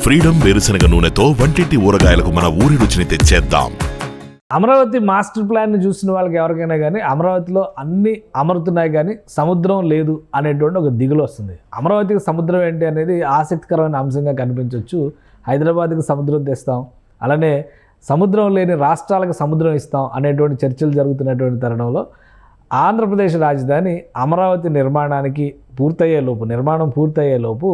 Freedom వేరుశనగ నూనెతో వంటింటి ఊరగాయలకు మన ఊరి రుచిని తెచ్చేద్దాం. అమరావతి మాస్టర్ ప్లాన్ని చూసిన వాళ్ళకి ఎవరికైనా కానీ అమరావతిలో అన్నీ అమరుతున్నాయి కానీ సముద్రం లేదు అనేటువంటి ఒక దిగులు వస్తుంది. అమరావతికి సముద్రం ఏంటి అనేది ఆసక్తికరమైన అంశంగా కనిపించవచ్చు. హైదరాబాద్కి సముద్రం తెస్తాం, అలానే సముద్రం లేని రాష్ట్రాలకు సముద్రం ఇస్తాం అనేటువంటి చర్చలు జరుగుతున్నటువంటి తరుణంలో ఆంధ్రప్రదేశ్ రాజధాని అమరావతి నిర్మాణం పూర్తయ్యేలోపు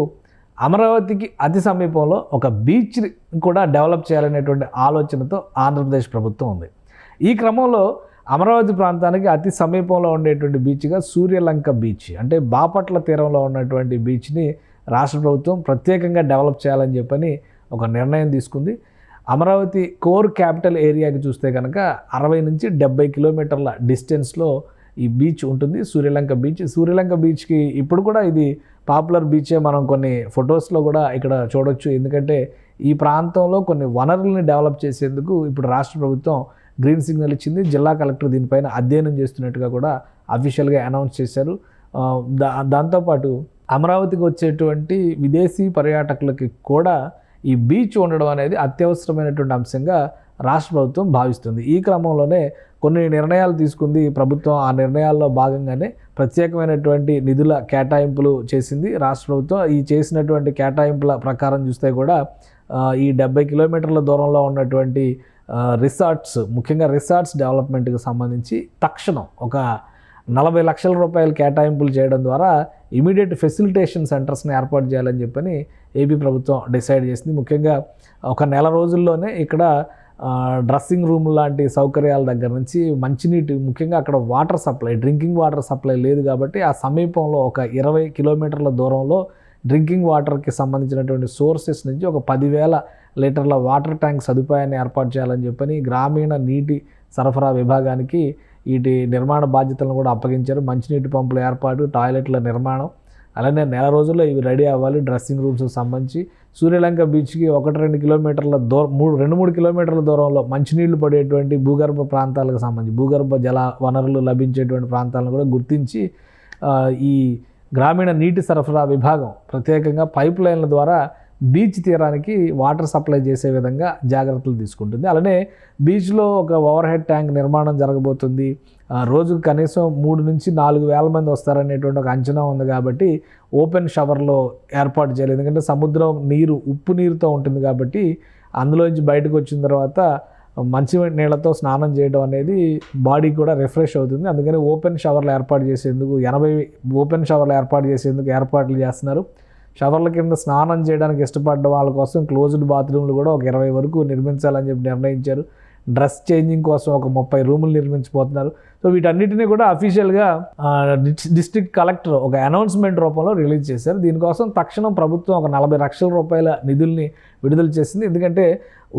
అమరావతికి అతి సమీపంలో ఒక బీచ్ని కూడా డెవలప్ చేయాలనేటువంటి ఆలోచనతో ఆంధ్రప్రదేశ్ ప్రభుత్వం ఉంది. ఈ క్రమంలో అమరావతి ప్రాంతానికి అతి సమీపంలో ఉండేటువంటి బీచ్గా సూర్యలంక బీచ్, అంటే బాపట్ల తీరంలో ఉన్నటువంటి బీచ్ని రాష్ట్ర ప్రభుత్వం ప్రత్యేకంగా డెవలప్ చేయాలని చెప్పని ఒక నిర్ణయం తీసుకుంది. అమరావతి కోర్ క్యాపిటల్ ఏరియాకి చూస్తే కనుక 60 నుంచి 70 కిలోమీటర్ల డిస్టెన్స్లో ఈ బీచ్ ఉంటుంది, సూర్యలంక బీచ్కి ఇప్పుడు కూడా ఇది పాపులర్ బీచే. మనం కొన్ని ఫొటోస్లో కూడా ఇక్కడ చూడొచ్చు. ఎందుకంటే ఈ ప్రాంతంలో కొన్ని వనరుల్ని డెవలప్ చేసేందుకు ఇప్పుడు రాష్ట్ర ప్రభుత్వం గ్రీన్ సిగ్నల్ ఇచ్చింది. జిల్లా కలెక్టర్ దీనిపైన అధ్యయనం చేస్తున్నట్టుగా కూడా అఫీషియల్గా అనౌన్స్ చేశారు. దాంతోపాటు అమరావతికి వచ్చేటువంటి విదేశీ పర్యాటకులకి కూడా ఈ బీచ్ ఉండడం అనేది అత్యవసరమైనటువంటి అంశంగా రాష్ట్ర ప్రభుత్వం భావిస్తుంది. ఈ క్రమంలోనే కొన్ని నిర్ణయాలు తీసుకుంది ప్రభుత్వం. ఆ నిర్ణయాల్లో భాగంగానే ప్రత్యేకమైనటువంటి నిధుల కేటాయింపులు చేసింది రాష్ట్ర ప్రభుత్వం. ఈ చేసినటువంటి కేటాయింపుల ప్రకారం చూస్తే కూడా ఈ 70 కిలోమీటర్ల దూరంలో ఉన్నటువంటి రిసార్ట్స్, ముఖ్యంగా రిసార్ట్స్ డెవలప్మెంట్కి సంబంధించి తక్షణం ఒక 40 లక్షల రూపాయలు కేటాయింపులు చేయడం ద్వారా ఇమీడియట్ ఫెసిలిటేషన్ సెంటర్స్ని ఏర్పాటు చేయాలని చెప్పని ఏపీ ప్రభుత్వం డిసైడ్ చేసింది. ముఖ్యంగా ఒక నెల రోజుల్లోనే ఇక్కడ డ్రెస్సింగ్ రూమ్ లాంటి సౌకర్యాల దగ్గర నుంచి మంచినీటి, ముఖ్యంగా అక్కడ water supply, drinking water supply లేదు కాబట్టి ఆ సమీపంలో ఒక 20 కిలోమీటర్ల దూరంలో డ్రింకింగ్ వాటర్కి సంబంధించినటువంటి సోర్సెస్ నుంచి ఒక 10,000 లీటర్ల వాటర్ ట్యాంక్ సదుపాయాన్ని ఏర్పాటు చేయాలని చెప్పని గ్రామీణ నీటి సరఫరా విభాగానికి వీటి నిర్మాణ బాధ్యతలను కూడా అప్పగించారు. మంచినీటి పంపుల ఏర్పాటు, టాయిలెట్ల నిర్మాణం, అలానే నెల రోజుల్లో ఇవి రెడీ అవ్వాలి. డ్రెస్సింగ్ రూమ్స్కి సంబంధించి సూర్యలంక బీచ్కి 1-2 కిలోమీటర్ల దూరం, 2-3 కిలోమీటర్ల దూరంలో మంచినీళ్లు పడేటువంటి భూగర్భ ప్రాంతాలకు సంబంధించి భూగర్భ జల వనరులు లభించేటువంటి ప్రాంతాలను కూడా గుర్తించి ఈ గ్రామీణ నీటి సరఫరా విభాగం ప్రత్యేకంగా పైప్ లైన్ల ద్వారా బీచ్ తీరానికి వాటర్ సప్లై చేసే విధంగా జాగ్రత్తలు తీసుకుంటుంది. అలానే బీచ్లో ఒక ఓవర్ హెడ్ ట్యాంక్ నిర్మాణం జరగబోతుంది. రోజుకు కనీసం 3 నుంచి 4 వేల మంది వస్తారనేటువంటి ఒక అంచనా ఉంది కాబట్టి ఓపెన్ షవర్లో ఏర్పాటు చేయాలి. ఎందుకంటే సముద్రం నీరు ఉప్పు నీరుతో ఉంటుంది కాబట్టి అందులోంచి బయటకు వచ్చిన తర్వాత మంచి నీళ్ళతో స్నానం చేయడం అనేది బాడీ కూడా రిఫ్రెష్ అవుతుంది. అందుకని ఓపెన్ షవర్లు ఏర్పాటు చేసేందుకు 80 ఓపెన్ షవర్లు ఏర్పాటు చేసేందుకు ఏర్పాట్లు చేస్తున్నారు. షవర్ల కింద స్నానం చేయడానికి ఇష్టపడ్డ వాళ్ళ కోసం క్లోజ్డ్ బాత్రూమ్లు కూడా ఒక 20 వరకు నిర్మించాలని చెప్పి నిర్ణయించారు. డ్రెస్ చేంజింగ్ కోసం ఒక 30 రూములు నిర్మించబోతున్నారు. సో వీటన్నిటినీ కూడా అఫీషియల్గా డిస్ట్రిక్ట్ కలెక్టర్ ఒక అనౌన్స్మెంట్ రూపంలో రిలీజ్ చేశారు. దీనికోసం తక్షణం ప్రభుత్వం ఒక 40 లక్షల రూపాయల నిధుల్ని విడుదల చేసింది. ఎందుకంటే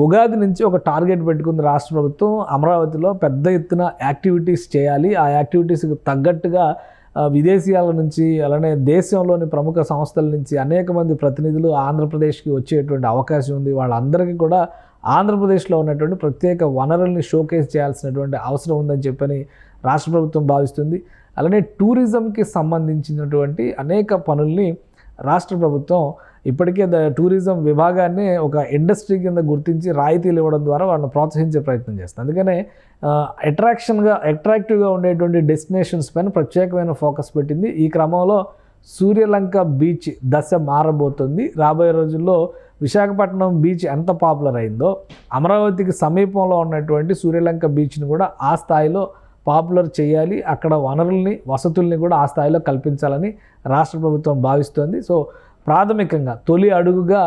ఉగాది నుంచి ఒక టార్గెట్ పెట్టుకుంది రాష్ట్ర ప్రభుత్వం. అమరావతిలో పెద్ద ఎత్తున యాక్టివిటీస్ చేయాలి. ఆ యాక్టివిటీస్కి తగ్గట్టుగా విదేశీయాల నుంచి, అలానే దేశంలోని ప్రముఖ సంస్థల నుంచి అనేక మంది ప్రతినిధులు ఆంధ్రప్రదేశ్కి వచ్చేటువంటి అవకాశం ఉంది. వాళ్ళందరికీ కూడా ఆంధ్రప్రదేశ్లో ఉన్నటువంటి ప్రత్యేక వనరుల్ని షోకేస్ చేయాల్సినటువంటి అవసరం ఉందని చెప్పని రాష్ట్ర ప్రభుత్వం భావిస్తుంది. అలానే టూరిజంకి సంబంధించినటువంటి అనేక పనుల్ని రాష్ట్ర ప్రభుత్వం ఇప్పటికే టూరిజం విభాగాన్ని ఒక ఇండస్ట్రీ కింద గుర్తించి రాయితీలు ఇవ్వడం ద్వారా వాళ్ళని ప్రోత్సహించే ప్రయత్నం చేస్తుంది. అందుకనే అట్రాక్టివ్గా ఉండేటువంటి డెస్టినేషన్స్ పైన ప్రత్యేకమైన ఫోకస్ పెట్టింది. ఈ క్రమంలో సూర్యలంక బీచ్ దశ మారబోతుంది. రాబోయే రోజుల్లో విశాఖపట్నం బీచ్ ఎంత పాపులర్ అయిందో అమరావతికి సమీపంలో ఉన్నటువంటి సూర్యలంక బీచ్ని కూడా ఆ స్థాయిలో పాపులర్ చేయాలి. అక్కడ వనరుల్ని, వసతుల్ని కూడా ఆ స్థాయిలో కల్పించాలని రాష్ట్ర ప్రభుత్వం భావిస్తోంది. సో ప్రాథమికంగా తొలి అడుగుగా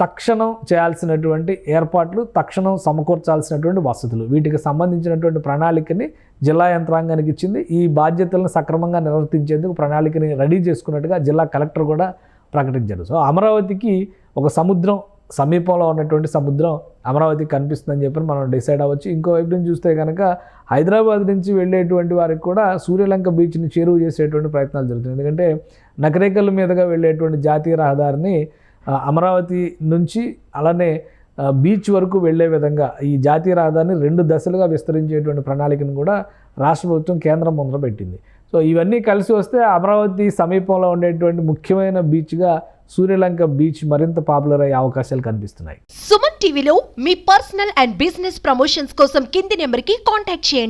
తక్షణం చేయాల్సినటువంటి ఏర్పాట్లు, తక్షణం సమకూర్చాల్సినటువంటి వసతులు, వీటికి సంబంధించినటువంటి ప్రణాళికని జిల్లా యంత్రాంగానికి ఇచ్చింది. ఈ బాధ్యతలను సక్రమంగా నిర్వర్తించేందుకు ప్రణాళికని రెడీ చేసుకున్నట్టుగా జిల్లా కలెక్టర్ కూడా ప్రకటించారు. సో అమరావతికి ఒక సముద్రం, సమీపంలో ఉన్నటువంటి సముద్రం అమరావతికి కనిపిస్తుందని చెప్పి మనం డిసైడ్ అవ్వచ్చు. ఇంకోవైపు నుంచి చూస్తే కనుక హైదరాబాద్ నుంచి వెళ్ళేటువంటి వారికి కూడా సూర్యలంక బీచ్ని చేరువ చేసేటువంటి ప్రయత్నాలు జరుగుతుంది. ఎందుకంటే నకరేకల్ మీదుగా వెళ్ళేటువంటి జాతీయ రహదారిని అమరావతి నుంచి అలానే బీచ్ వరకు వెళ్లే విధంగా ఈ జాతీయ రహదారిని 2 దశలుగా విస్తరించేటువంటి ప్రణాళికను కూడా రాష్ట్ర ప్రభుత్వం కేంద్రం ముందర పెట్టింది. సో ఇవన్నీ కలిసి వస్తే అమరావతి సమీపంలో ఉండేటువంటి ముఖ్యమైన బీచ్గా సూర్యలంక బీచ్ మరింత పాపులర్ అయ్యే అవకాశాలు కనిపిస్తున్నాయి. సుమన్ టీవీలో మీ పర్సనల్ అండ్ బిజినెస్ ప్రమోషన్స్ కోసం కింది నెంబర్కి కాంటాక్ట్ చేయండి.